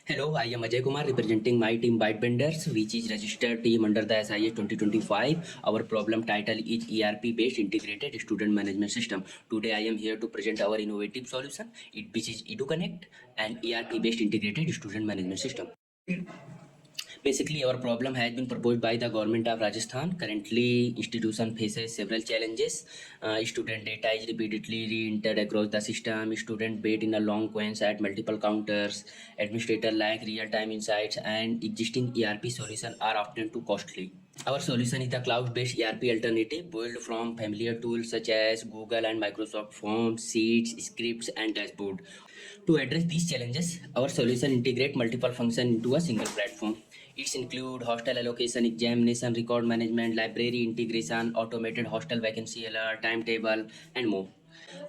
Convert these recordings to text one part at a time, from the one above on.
Hello, I am Ajay Kumar representing my team Bytebenders, which is registered team under the SIA 2025. Our problem title is ERP based integrated student management system. Today I am here to present our innovative solution, which is EduConnect, an ERP based integrated student management system. Basically, our problem has been proposed by the government of Rajasthan. Currently, institution faces several challenges. Student data is repeatedly re-entered across the system. Student wait in a long queues at multiple counters. Administrator lack real-time insights, and existing ERP solutions are often too costly. Our solution is the cloud-based ERP alternative built from familiar tools such as Google and Microsoft Forms, Sheets, Scripts, and Dashboard. To address these challenges, our solution integrate multiple functions into a single platform. It's include hostel allocation, examination, record management, library integration, automated hostel vacancy alert, timetable, and more.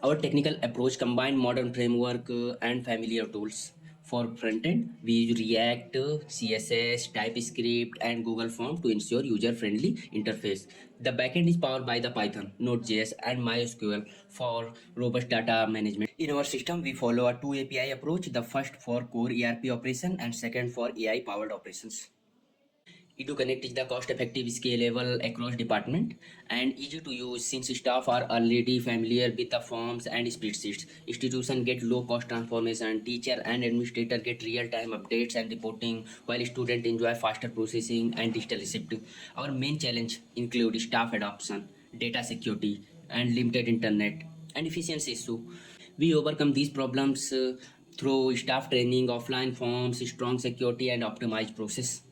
Our technical approach combine modern framework and familiar tools. For frontend, we use React, CSS, TypeScript, and Google Form to ensure user-friendly interface. The backend is powered by the Python, Node.js, and MySQL for robust data management. In our system, we follow a two API approach, the first for core ERP operation and second for AI-powered operations. EduConnect is the cost-effective, scalable across department and easy to use since staff are already familiar with the forms and spreadsheets. Institution get low-cost transformation, teacher and administrator get real-time updates and reporting, while student enjoy faster processing and digital receipt. Our main challenge include staff adoption, data security, and limited internet and efficiency issue. We overcome these problems through staff training, offline forms, strong security, and optimized process.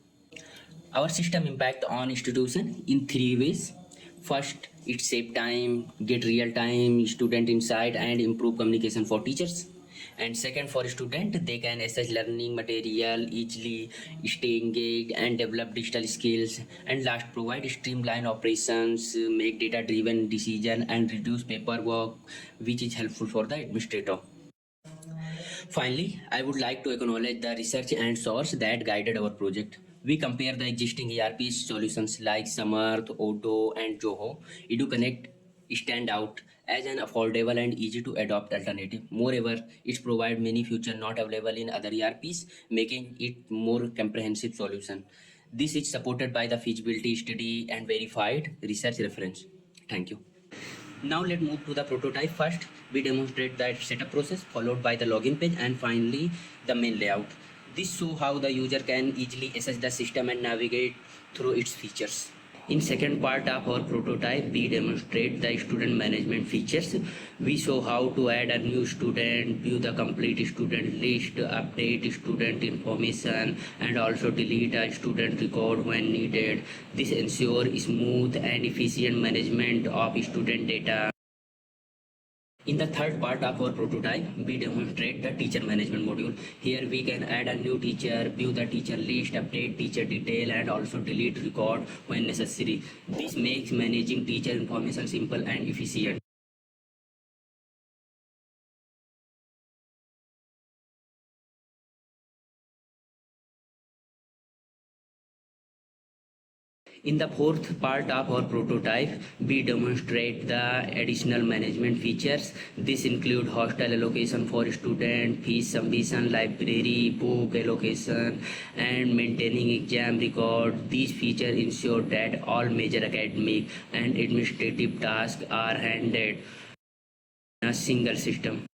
Our system impact on institution in three ways. First, it save time, get real time student insight, and improve communication for teachers. And second, for student, they can assess learning material easily, stay engaged, and develop digital skills. And last, provide streamline operations, make data driven decision, and reduce paperwork, which is helpful for the administrator. Finally, I would like to acknowledge the research and source that guided our project. We compare the existing ERP solutions like Samarth, Odoo, and Zoho. EduConnect stand out as an affordable and easy to adopt alternative. Moreover, it provides many features not available in other ERPs, making it more comprehensive solution. This is supported by the feasibility study and verified research reference. Thank you. Now let's move to the prototype. First, we demonstrate the setup process followed by the login page and finally the main layout. This shows how the user can easily access the system and navigate through its features. In second part of our prototype, we demonstrate the student management features. We show how to add a new student, view the complete student list, update student information, and also delete a student record when needed. This ensures smooth and efficient management of student data. In the third part of our prototype, we demonstrate the teacher management module. Here we can add a new teacher, view the teacher list, update teacher detail, and also delete record when necessary. This makes managing teacher information simple and efficient. In the fourth part of our prototype, we demonstrate the additional management features. This include hostel allocation for student, fees submission, library, book allocation, and maintaining exam record. These features ensure that all major academic and administrative tasks are handled in a single system.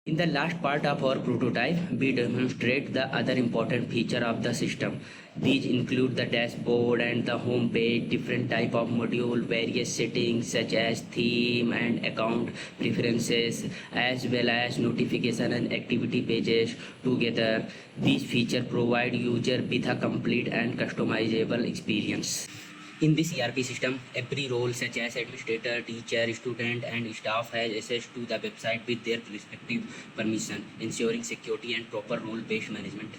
In the last part of our prototype, we demonstrate the other important feature of the system. These include the dashboard and the home page, different type of module, various settings such as theme and account preferences, as well as notification and activity pages. Together, these features provide user with a complete and customizable experience. In this ERP system, every role such as administrator, teacher, student, and staff has access to the website with their respective permission, ensuring security and proper role-based management.